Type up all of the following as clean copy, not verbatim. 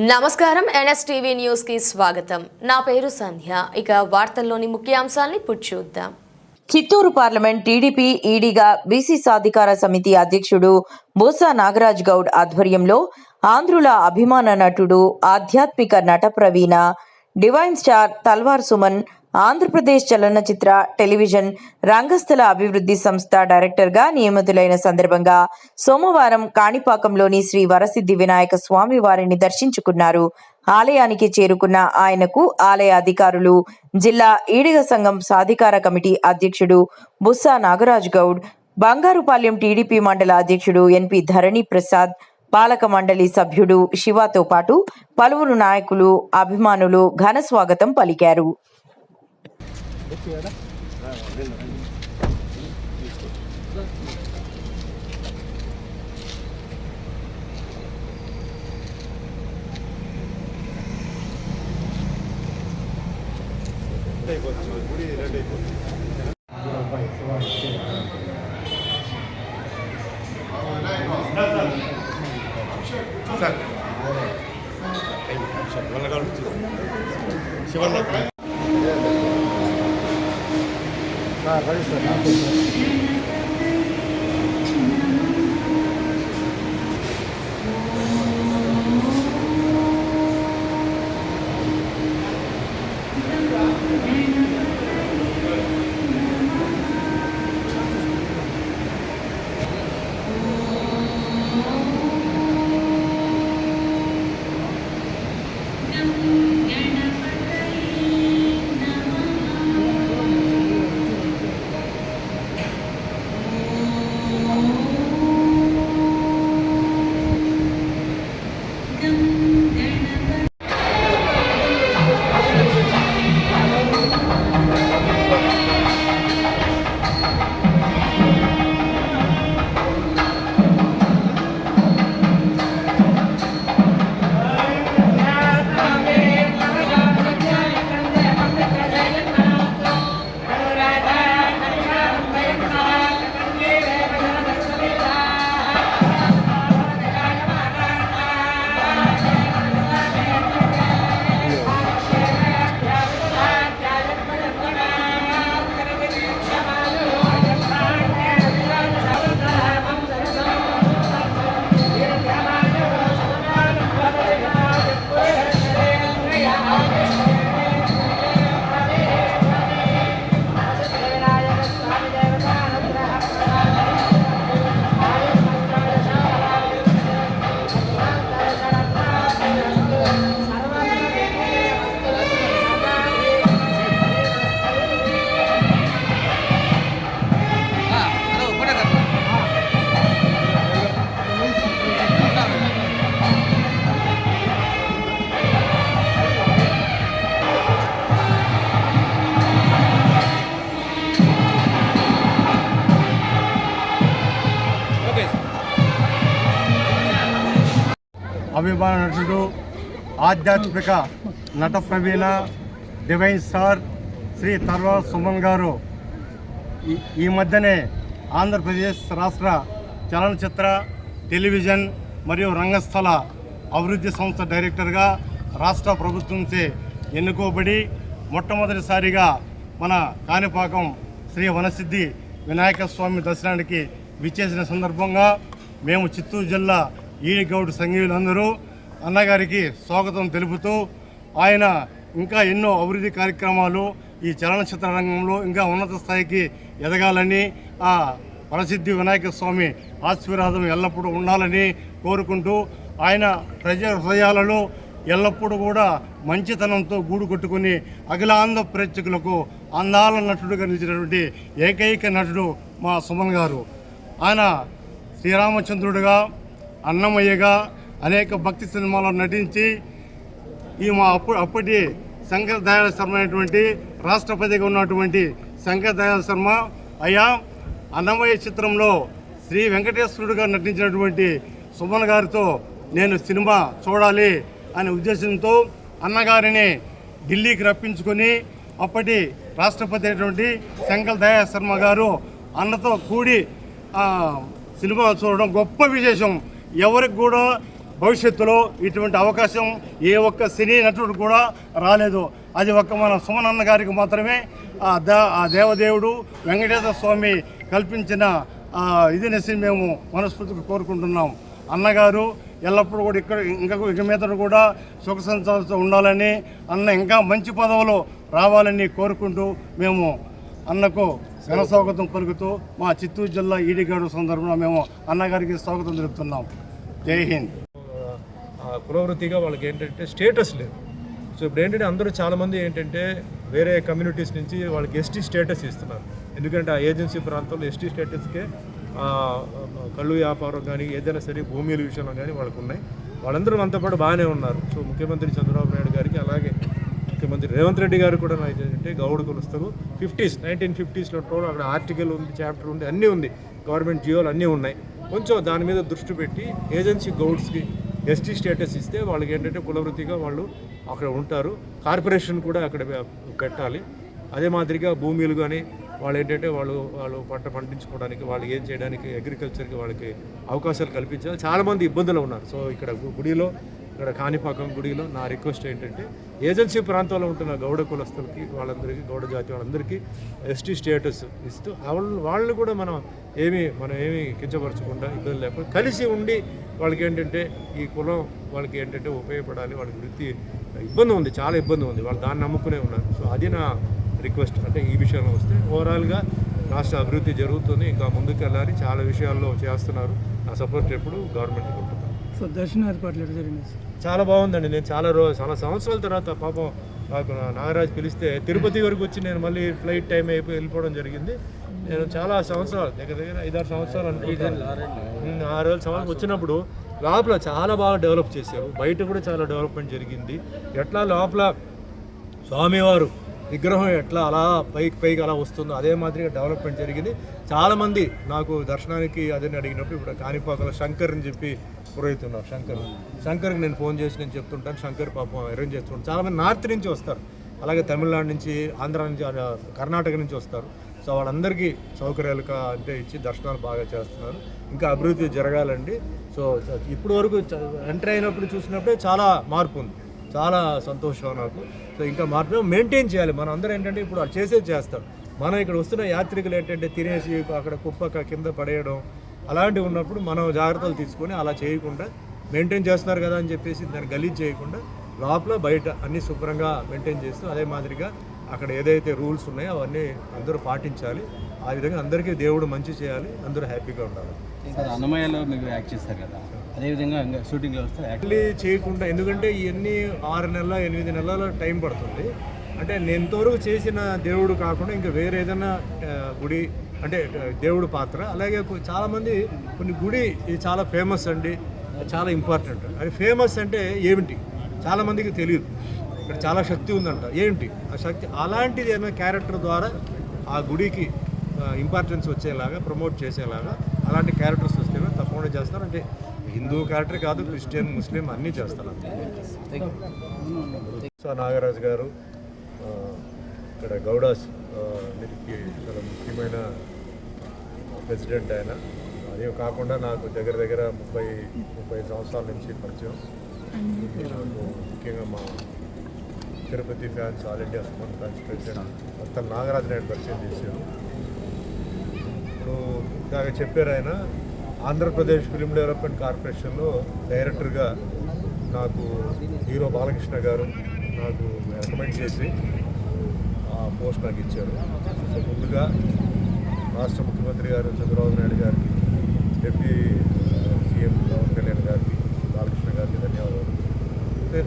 నమస్కారం NSTV news కి స్వాగతం. నా పేరు సంధ్య. ఇక వార్తల్లోని ముఖ్యాంశాల్ని చూద్దాం. చిత్తూరు పార్లమెంట్ టీడీపీ ఈడీగా బీసీ సాధికార సమితి అధ్యక్షుడు బూసా నాగరాజ్ గౌడ్ ఆధ్వర్యంలో ఆంధ్రుల అభిమాన నటుడు, ఆధ్యాత్మిక నట ప్రవీణ, డివైన్ స్టార్ తల్వార్ సుమన్ ఆంధ్రప్రదేశ్ చలనచిత్ర, టెలివిజన్ రంగస్థల అభివృద్ధి సంస్థ డైరెక్టర్గా నియమితులైన సందర్భంగా సోమవారం కాణిపాకంలోని శ్రీ వరసిద్ధి వినాయక స్వామి వారిని దర్శించుకున్నారు. ఆలయానికి చేరుకున్న ఆయనకు ఆలయ అధికారులు, జిల్లా ఈడిగ సంఘం సాధికార కమిటీ అధ్యక్షుడు బుస్సా నాగరాజ్ గౌడ్, బంగారుపాలెం టీడీపీ మండల అధ్యక్షుడు ఎన్పి ధరణి ప్రసాద్, పాలక మండలి సభ్యుడు శివతో పాటు పలువురు నాయకులు, అభిమానులు ఘన స్వాగతం పలికారు. అభిమాన నటుడు, ఆధ్యాత్మిక నట ప్రవీణ, డివైన్ స్టార్ శ్రీ తల్వార్ సుమన్ గారు ఈ మధ్యనే ఆంధ్రప్రదేశ్ రాష్ట్ర చలనచిత్ర, టెలివిజన్ మరియు రంగస్థల అభివృద్ధి సంస్థ డైరెక్టర్గా రాష్ట్ర ప్రభుత్వంచే ఎన్నుకోబడి మొట్టమొదటిసారిగా మన కాణిపాకం శ్రీ వనసిద్ధి వినాయక స్వామి దర్శనానికి విచ్చేసిన సందర్భంగా మేము చిత్తూరు జిల్లా ఈడి గౌడ్ సంఘీయులందరూ అన్నగారికి స్వాగతం తెలుపుతూ, ఆయన ఇంకా ఎన్నో అభివృద్ధి కార్యక్రమాలు ఈ చలనచిత్ర రంగంలో ఇంకా ఉన్నత స్థాయికి ఎదగాలని, ఆ వరసిద్ధి వినాయక స్వామి ఆశీర్వాదం ఎల్లప్పుడూ ఉండాలని కోరుకుంటూ, ఆయన ప్రజల హృదయాలలో ఎల్లప్పుడూ కూడా మంచితనంతో గూడు కొట్టుకుని అఖిలాంధ్ర ప్రేక్షకులకు అందాల నటుడుగా నిలిచినటువంటి ఏకైక నటుడు మా సుమన్ గారు. ఆయన శ్రీరామచంద్రుడిగా, అన్నమయ్యగా అనేక భక్తి సినిమాల్లో నటించి మా అప్పటి శంకర్ దయాళ శర్మ అనేటువంటి రాష్ట్రపతిగా ఉన్నటువంటి శంకర్ దయాళ శర్మ, అయ్యా అన్నమయ్య చిత్రంలో శ్రీ వెంకటేశ్వరుడుగా నటించినటువంటి సుమన్ గారితో నేను సినిమా చూడాలి అనే ఉద్దేశంతో అన్నగారిని ఢిల్లీకి రప్పించుకొని అప్పటి రాష్ట్రపతి అయినటువంటి శంకర్ దయాళ శర్మ గారు అన్నతో కూడి సినిమా చూడడం గొప్ప విశేషం. ఎవరికి కూడా భవిష్యత్తులో ఇటువంటి అవకాశం ఏ ఒక్క సినీ నటుడు కూడా రాలేదు. అది ఒక్క మన సుమన్ అన్న గారికి మాత్రమే ఆ దేవదేవుడు వెంకటేశ్వర స్వామి కల్పించిన ఇదినేసి మేము మనస్ఫూర్తిగా కోరుకుంటున్నాం. అన్నగారు ఎల్లప్పుడూ కూడా ఇక మీద కూడా సుఖ సంతోషాలతో ఉండాలని, అన్న ఇంకా మంచి పదవులు రావాలని కోరుకుంటూ మేము అన్నకు ఘన స్వాగతం పలుకుతూ మా చిత్తూరు జిల్లా ఈడిగాడు సందర్భంగా మేము అన్నగారికి స్వాగతం తెలుపుతున్నాం. జై హింద్. కులవృత్తిగా వాళ్ళకి ఏంటంటే స్టేటస్ లేదు. సో ఇప్పుడు ఏంటంటే అందరూ చాలామంది ఏంటంటే వేరే కమ్యూనిటీస్ నుంచి వాళ్ళకి ఎస్టీ స్టేటస్ ఇస్తున్నారు. ఎందుకంటే ఆ ఏజెన్సీ ప్రాంతంలో ఎస్టీ స్టేటస్కే కళ్ళు వ్యాపారం కానీ ఏదైనా సరే భూమిల విషయంలో కానీ వాళ్ళకు ఉన్నాయి. వాళ్ళందరూ మనతో పాటు బాగానే ఉన్నారు. సో ముఖ్యమంత్రి చంద్రబాబు నాయుడు గారికి అలాగే ముఖ్యమంత్రి రేవంత్ రెడ్డి గారు కూడా ఏంటంటే గౌడ కులస్తులు 1950s అక్కడ ఆర్టికల్ ఉంది, చాప్టర్ ఉంది, అన్నీ ఉంది, గవర్నమెంట్ జియోలు అన్నీ ఉన్నాయి. కొంచెం దాని మీద దృష్టి పెట్టి ఏజెన్సీ గౌడ్స్కి ఎస్టీ స్టేటస్ ఇస్తే వాళ్ళకి ఏంటంటే కులవృత్తిగా వాళ్ళు అక్కడ ఉంటారు. కార్పొరేషన్ కూడా అక్కడ పెట్టాలి. అదే మాదిరిగా భూమిలు కానీ వాళ్ళు ఏంటంటే వాళ్ళు పంట పండించుకోవడానికి వాళ్ళు ఏం చేయడానికి అగ్రికల్చర్కి వాళ్ళకి అవకాశాలు కల్పించాలి. చాలామంది ఇబ్బందులు ఉన్నారు. సో ఇక్కడ కాణిపాకం గుడిలో నా రిక్వెస్ట్ ఏంటంటే ఏజెన్సీ ప్రాంతంలో ఉంటున్న గౌడ కులస్తులకి వాళ్ళందరికీ గౌడ జాతి వాళ్ళందరికీ ఎస్టీ స్టేటస్ ఇస్తూ వాళ్ళు కూడా మనం ఏమీ కించపరచకుండా ఇబ్బంది లేకుండా కలిసి ఉండి వాళ్ళకి ఏంటంటే ఈ కులం వాళ్ళకి ఏంటంటే ఉపయోగపడాలి. వాళ్ళకి వృత్తి ఇబ్బంది ఉంది, చాలా ఇబ్బంది ఉంది, వాళ్ళు దాన్ని నమ్ముకునే ఉన్నారు. సో అది నా రిక్వెస్ట్. అంటే ఈ విషయంలో వస్తే ఓవరాల్గా రాష్ట్ర అభివృద్ధి జరుగుతుంది, ఇంకా ముందుకు వెళ్ళాలి, చాలా విషయాల్లో చేస్తున్నారు. నా సపోర్ట్ ఎప్పుడు గవర్నమెంట్కి ఉంటుంది. సో దర్శనం ఏర్పాట్లు ఎట్లా జరిగింది? చాలా బాగుందండి. నేను చాలా సంవత్సరాల తర్వాత పాపం నాకు నాగరాజు పిలిస్తే తిరుపతి వరకు వచ్చి నేను మళ్ళీ ఫ్లైట్ టైం అయిపోయి వెళ్ళిపోవడం జరిగింది. నేను చాలా సంవత్సరాలు దగ్గర 5-6 సంవత్సరాలు అనుకుంటాను 6 సంవత్సరాలు వచ్చినప్పుడు లోపల చాలా బాగా డెవలప్ చేశారు. బయట కూడా చాలా డెవలప్మెంట్ జరిగింది. ఎట్లా లోపల స్వామివారు విగ్రహం ఎట్లా అలా పైకి అలా వస్తుందో అదే మాదిరిగా డెవలప్మెంట్ జరిగింది. చాలామంది నాకు దర్శనానికి అదే అడిగినప్పుడు ఇప్పుడు కాణిపాకలో శంకర్ అని చెప్పి పురోహితున్నారు. శంకర్కి నేను ఫోన్ చేసి నేను చెప్తుంటాను. శంకర్ పాపం అరేంజ్ చేస్తుంటాను. చాలామంది నార్త్ నుంచి వస్తారు, అలాగే తమిళనాడు నుంచి, ఆంధ్ర నుంచి, కర్ణాటక నుంచి వస్తారు. సో వాళ్ళందరికీ సౌకర్యాలు అంటే ఇచ్చి దర్శనాలు బాగా చేస్తున్నారు. ఇంకా అభివృద్ధి జరగాలండి. సో ఇప్పుడు వరకు ఎంటర్ అయినప్పుడు చూసినప్పుడే చాలా మార్పు ఉంది, చాలా సంతోషం నాకు. సో ఇంకా మార్పు మెయింటైన్ చేయాలి. మనం అందరూ ఏంటంటే ఇప్పుడు వాళ్ళు చేస్తాం. మనం ఇక్కడ వస్తున్న యాత్రికులు ఏంటంటే తినేసి అక్కడ కుప్ప కింద పడేయడం అలాంటివి ఉన్నప్పుడు మనం జాగ్రత్తలు తీసుకొని అలా చేయకుండా మెయింటైన్ చేస్తున్నారు కదా అని చెప్పేసి దాన్ని గలీజ్ చేయకుండా లోపల బయట అన్నీ శుభ్రంగా మెయింటైన్ చేస్తూ అదే మాదిరిగా అక్కడ ఏదైతే రూల్స్ ఉన్నాయో అవన్నీ అందరూ పాటించాలి. ఆ విధంగా అందరికీ దేవుడు మంచి చేయాలి, అందరూ హ్యాపీగా ఉండాలి. అన్నమయ్యలో మీకు యాక్ట్ చేస్తారు కదా, అదేవిధంగా షూటింగ్లో వస్తే యాక్చువల్లీ చేయకుండా, ఎందుకంటే ఇవన్నీ 6 నెలల 8 నెలల టైం పడుతుంది. అంటే నేను ఇంతవరకు చేసిన దేవుడు కాకుండా ఇంకా వేరే ఏదైనా గుడి అంటే దేవుడు పాత్ర. అలాగే చాలామంది కొన్ని గుడి ఇది చాలా ఫేమస్ అండి, చాలా ఇంపార్టెంట్. అది ఫేమస్ అంటే ఏమిటి చాలామందికి తెలియదు. ఇక్కడ చాలా శక్తి ఉందంట, ఏంటి ఆ శక్తి? అలాంటిది ఏదైనా క్యారెక్టర్ ద్వారా ఆ గుడికి ఇంపార్టెన్స్ వచ్చేలాగా ప్రమోట్ చేసేలాగా అలాంటి క్యారెక్టర్స్ వస్తే తప్పకుండా చేస్తారు. అంటే హిందూ క్యారెక్టర్ కాదు, క్రిస్టియన్, ముస్లిం అన్నీ చేస్తారు. సో నాగరాజు గారు ఇక్కడ గౌడాస్ దీనికి చాలా ముఖ్యమైన ప్రెసిడెంట్ ఆయన. అదే కాకుండా నాకు దగ్గర 30 సంవత్సరాల నుంచి పరిచయం. ముఖ్యంగా మా Tirupati fans, all India Suman fans president మొత్తం నాగరాజు నాయుడు పరిచయం చేశారు. ఇప్పుడు ఇందాక చెప్పారు ఆయన ఆంధ్రప్రదేశ్ ఫిల్మ్ డెవలప్మెంట్ కార్పొరేషన్లో డైరెక్టర్గా నాకు హీరో బాలకృష్ణ గారు నాకు రికమెండ్ చేసి ఆ పోస్ట్ నాకు ఇచ్చారు. సో ముందుగా రాష్ట్ర ముఖ్యమంత్రి గారు చంద్రబాబు నాయుడు గారికి, డిప్యూటీ సీఎం పవన్ కళ్యాణ్ గారికి, బాలకృష్ణ గారికి ధన్యవాదాలు.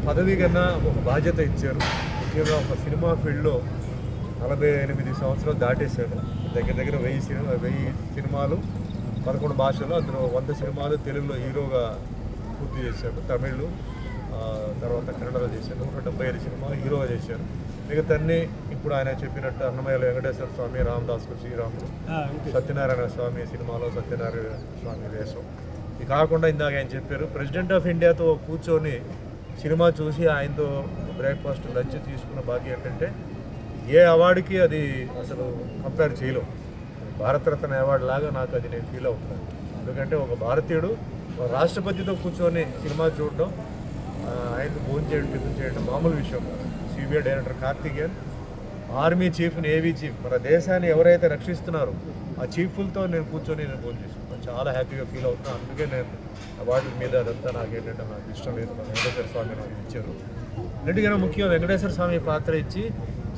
పదవి కన్నా ఒక బాధ్యత ఇచ్చారు. ముఖ్యంగా ఒక సినిమా ఫీల్డ్లో 48 సంవత్సరాలు దాటేశాను. దగ్గర 1000 సినిమాలు 11 భాషలు, అందులో 100 సినిమాలు తెలుగులో హీరోగా పూర్తి చేశాను. తమిళ్ తర్వాత కన్నడలో చేశాను. 175 సినిమాలు హీరోగా చేశాను. మిగతాన్ని ఇప్పుడు ఆయన చెప్పినట్టు అన్నమయ్యలో వెంకటేశ్వర స్వామి, రామదాసు శ్రీరాములు, సత్యనారాయణ స్వామి సినిమాలో సత్యనారాయణ స్వామి వేషం. ఇది కాకుండా ఇందాక ఆయన చెప్పారు ప్రెసిడెంట్ ఆఫ్ ఇండియాతో కూర్చొని సినిమా చూసి ఆయనతో బ్రేక్ఫాస్ట్ లంచ్ తీసుకున్న భాగ్యం ఏంటంటే ఏ అవార్డుకి అది అసలు కంపేర్ చేయలేం. భారతరత్న అవార్డు లాగా నాకు అది నేను ఫీల్ అవుతున్నాను. ఎందుకంటే ఒక భారతీయుడు రాష్ట్రపతితో కూర్చొని సినిమా చూడడం, ఆయన భోజనం చేయడం, టిఫిన్ చేయడం మామూలు విషయం. CBI director Karthikeyan, army chief, navy chief, మన దేశాన్ని ఎవరైతే రక్షిస్తున్నారో ఆ చీఫ్లతో నేను కూర్చొని నేను భోజనం చేసుకున్నాను. చాలా హ్యాపీగా ఫీల్ అవుతున్నాను. అందుకే నేను అవార్డుల మీద అదంతా నాకు ఇష్టం లేదు. వెంకటేశ్వర స్వామి నాకు ఇచ్చారు. అన్నిటికన్నా ముఖ్యం వెంకటేశ్వర స్వామి పాత్ర ఇచ్చి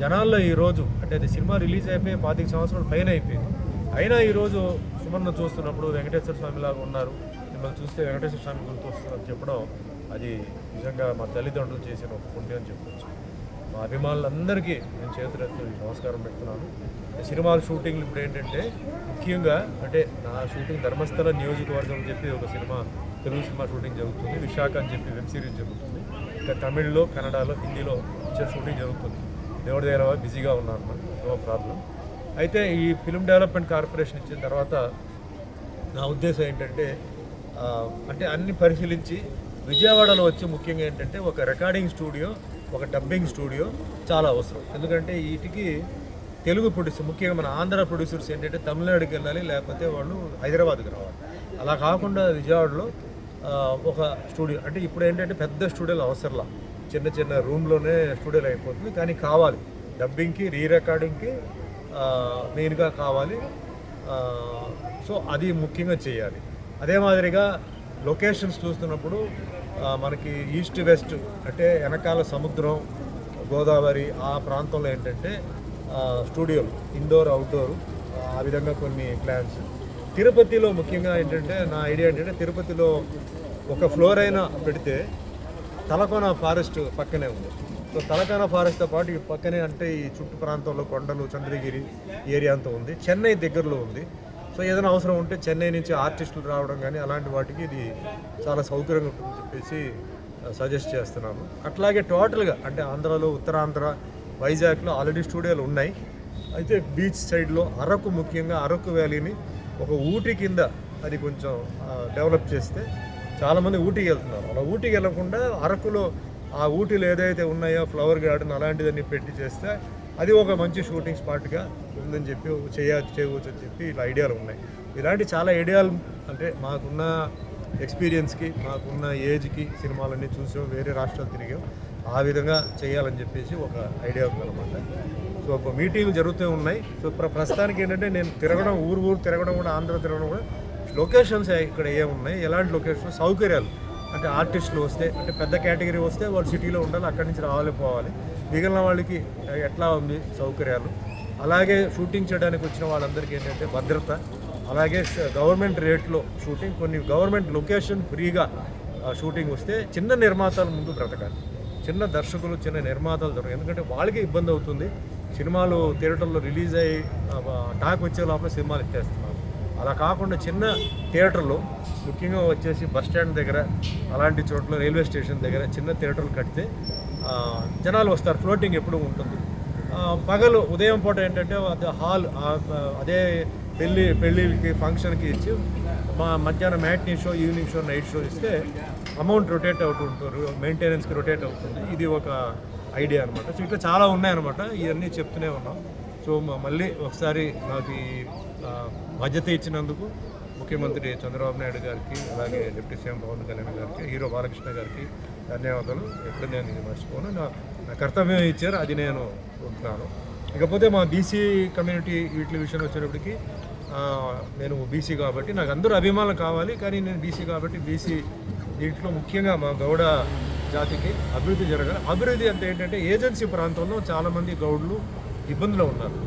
జనాల్లో ఈరోజు అంటే అది సినిమా రిలీజ్ అయిపోయి 25 సంవత్సరాల పైన అయిపోయింది. అయినా ఈరోజు సుమన్ను చూస్తున్నప్పుడు వెంకటేశ్వర స్వామి లాగా ఉన్నారు, మిమ్మల్ని చూస్తే వెంకటేశ్వర స్వామి గుర్తు వస్తుందని చెప్పడం అది నిజంగా మా తల్లిదండ్రులు చేసిన ఒక పుణ్యం అని చెప్పొచ్చు. మా అభిమానులందరికీ నేను చేతులెత్తి నమస్కారం పెడుతున్నాను. సినిమాల షూటింగ్లు ఇప్పుడు ఏంటంటే ముఖ్యంగా అంటే నా షూటింగ్ ధర్మస్థల నియోజకవర్గం అని చెప్పి ఒక సినిమా, తెలుగు సినిమా షూటింగ్ జరుగుతుంది. విశాఖ అని చెప్పి వెబ్ సిరీస్ జరుగుతుంది. ఇంకా తమిళ్లో, కన్నడలో, హిందీలో పిక్చర్ షూటింగ్ జరుగుతుంది. దేవుడి దగ్గర బిజీగా ఉన్నాను, నో ప్రాబ్లం. అయితే ఈ ఫిల్మ్ డెవలప్మెంట్ కార్పొరేషన్ ఇచ్చిన తర్వాత నా ఉద్దేశం ఏంటంటే అంటే అన్ని పరిశీలించి విజయవాడలో వచ్చి ముఖ్యంగా ఏంటంటే ఒక రికార్డింగ్ స్టూడియో, ఒక డబ్బింగ్ స్టూడియో చాలా అవసరం. ఎందుకంటే వీటికి తెలుగు ప్రొడ్యూసర్, ముఖ్యంగా మన ఆంధ్ర ప్రొడ్యూసర్స్ ఏంటంటే తమిళనాడుకి వెళ్ళాలి, లేకపోతే వాళ్ళు హైదరాబాద్కి రావాలి. అలా కాకుండా విజయవాడలో ఒక స్టూడియో అంటే ఇప్పుడు ఏంటంటే పెద్ద స్టూడియోలు అవసరంలా, చిన్న చిన్న రూమ్లోనే స్టూడియోలు అయిపోతుంది. కానీ కావాలి డబ్బింగ్కి, రీ రికార్డింగ్కి మెయిన్గా కావాలి. సో అది ముఖ్యంగా చేయాలి. అదే మాదిరిగా లొకేషన్స్ చూస్తున్నప్పుడు మనకి ఈస్ట్ వెస్ట్ అంటే వెనకాల సముద్రం, గోదావరి ఆ ప్రాంతంలో ఏంటంటే స్టూడియోలు, ఇండోర్, అవుట్డోర్ ఆ విధంగా కొన్ని ప్లాన్స్. తిరుపతిలో ముఖ్యంగా ఏంటంటే నా ఐడియా ఏంటంటే తిరుపతిలో ఒక ఫ్లోర్ అయినా పెడితే తలకోన ఫారెస్ట్ పక్కనే ఉంది. సో తలకోన ఫారెస్ట్తో పాటు ఈ పక్కనే అంటే ఈ చుట్టు ప్రాంతంలో కొండలు, చంద్రగిరి ఏరియా అంతా ఉంది. చెన్నై దగ్గరలో ఉంది. సో ఏదైనా అవసరం ఉంటే చెన్నై నుంచి ఆర్టిస్టులు రావడం కానీ అలాంటి వాటికి ఇది చాలా సౌకర్యంగా ఉంటుందని చెప్పేసి సజెస్ట్ చేస్తున్నాను. అట్లాగే టోటల్గా అంటే ఆంధ్రాలో, ఉత్తరాంధ్ర, వైజాగ్లో ఆల్రెడీ స్టూడియోలు ఉన్నాయి. అయితే బీచ్ సైడ్లో అరకు, ముఖ్యంగా అరకు వ్యాలీని ఒక ఊటీ కింద అది కొంచెం డెవలప్ చేస్తే చాలామంది ఊటీకి వెళ్తున్నారు. అలా ఊటీకి వెళ్ళకుండా అరకులో ఆ ఊటీలో ఏదైతే ఉన్నాయో ఫ్లవర్ గార్డెన్ అలాంటివన్నీ పెట్టి చేస్తే అది ఒక మంచి షూటింగ్ స్పాట్గా ఉందని చెప్పి చేయవచ్చు అని చెప్పి ఇలా ఐడియాలు ఉన్నాయి. ఇలాంటి చాలా ఐడియాలు అంటే మాకున్న ఎక్స్పీరియన్స్కి, మాకున్న ఏజ్కి సినిమాలన్నీ చూసాం, వేరే రాష్ట్రాలు తిరిగాం, ఆ విధంగా చేయాలని చెప్పేసి ఒక ఐడియా ఉందన్నమాట. సో ఒక మీటింగ్లు జరుగుతూ ఉన్నాయి. సో ప్రస్తుతానికి ఏంటంటే నేను తిరగడం, ఊరు తిరగడం కూడా, ఆంధ్ర తిరగడం కూడా, లొకేషన్స్ ఇక్కడ ఏమున్నాయి, ఎలాంటి లొకేషన్స్, సౌకర్యాలు అంటే ఆర్టిస్టులు వస్తే అంటే పెద్ద కేటగిరీ వస్తే వాళ్ళు సిటీలో ఉండాలి, అక్కడి నుంచి రావాలి పోవాలి. మిగిలిన వాళ్ళకి ఎట్లా ఉంది సౌకర్యాలు, అలాగే షూటింగ్ చేయడానికి వచ్చిన వాళ్ళందరికీ ఏంటంటే భద్రత, అలాగే గవర్నమెంట్ రేట్లో షూటింగ్, కొన్ని గవర్నమెంట్ లొకేషన్ ఫ్రీగా షూటింగ్ వస్తే చిన్న నిర్మాతల ముందు బ్రతకాలి, చిన్న దర్శకులు, చిన్న నిర్మాతలు దొరకాలి. ఎందుకంటే వాళ్ళకే ఇబ్బంది అవుతుంది. సినిమాలు థియేటర్లో రిలీజ్ అయ్యి టాక్ వచ్చే లోపల సినిమాలు ఎత్తేస్తున్నారు. అలా కాకుండా చిన్న థియేటర్లో, ముఖ్యంగా వచ్చేసి బస్ స్టాండ్ దగ్గర అలాంటి చోట్ల, రైల్వే స్టేషన్ దగ్గర చిన్న థియేటర్లు కడితే జనాలు వస్తారు. ఫ్లోటింగ్ ఎప్పుడు ఉంటుంది. పగలు ఉదయం పూట ఏంటంటే హాల్ అదే పెళ్ళికి ఫంక్షన్కి ఇచ్చి మధ్యాహ్నం matinee show, evening show, night show ఇస్తే అమౌంట్ రొటేట్ అవుతుంటారు, మెయింటెనెన్స్కి రొటేట్ అవుతుంది. ఇది ఒక ఐడియా అనమాట. సో ఇట్లా చాలా ఉన్నాయన్నమాట. ఇవన్నీ చెప్తూనే ఉన్నాం. సో మళ్ళీ ఒకసారి నాకు ఈ బాధ్యత ఇచ్చినందుకు ముఖ్యమంత్రి చంద్రబాబు నాయుడు గారికి, అలాగే డిప్యూటీ సీఎం పవన్ కళ్యాణ్ గారికి, హీరో బాలకృష్ణ గారికి ధన్యవాదాలు. ఎప్పుడు నేను ఇది మర్చిపోను. నా కర్తవ్యం ఇచ్చారు, అది నేను ఉంటున్నాను. ఇకపోతే మా బీసీ కమ్యూనిటీ వీటి విషయం వచ్చేటప్పటికి నేను బీసీ కాబట్టి నాకు అందరూ అభిమానులు కావాలి. కానీ నేను బీసీ కాబట్టి బీసీ దీంట్లో ముఖ్యంగా మా గౌడ జాతికి అభివృద్ధి జరగాలి. అభివృద్ధి అంటే ఏంటంటే ఏజెన్సీ ప్రాంతంలో చాలామంది గౌడ్లు ఇబ్బందులు ఉన్నారు.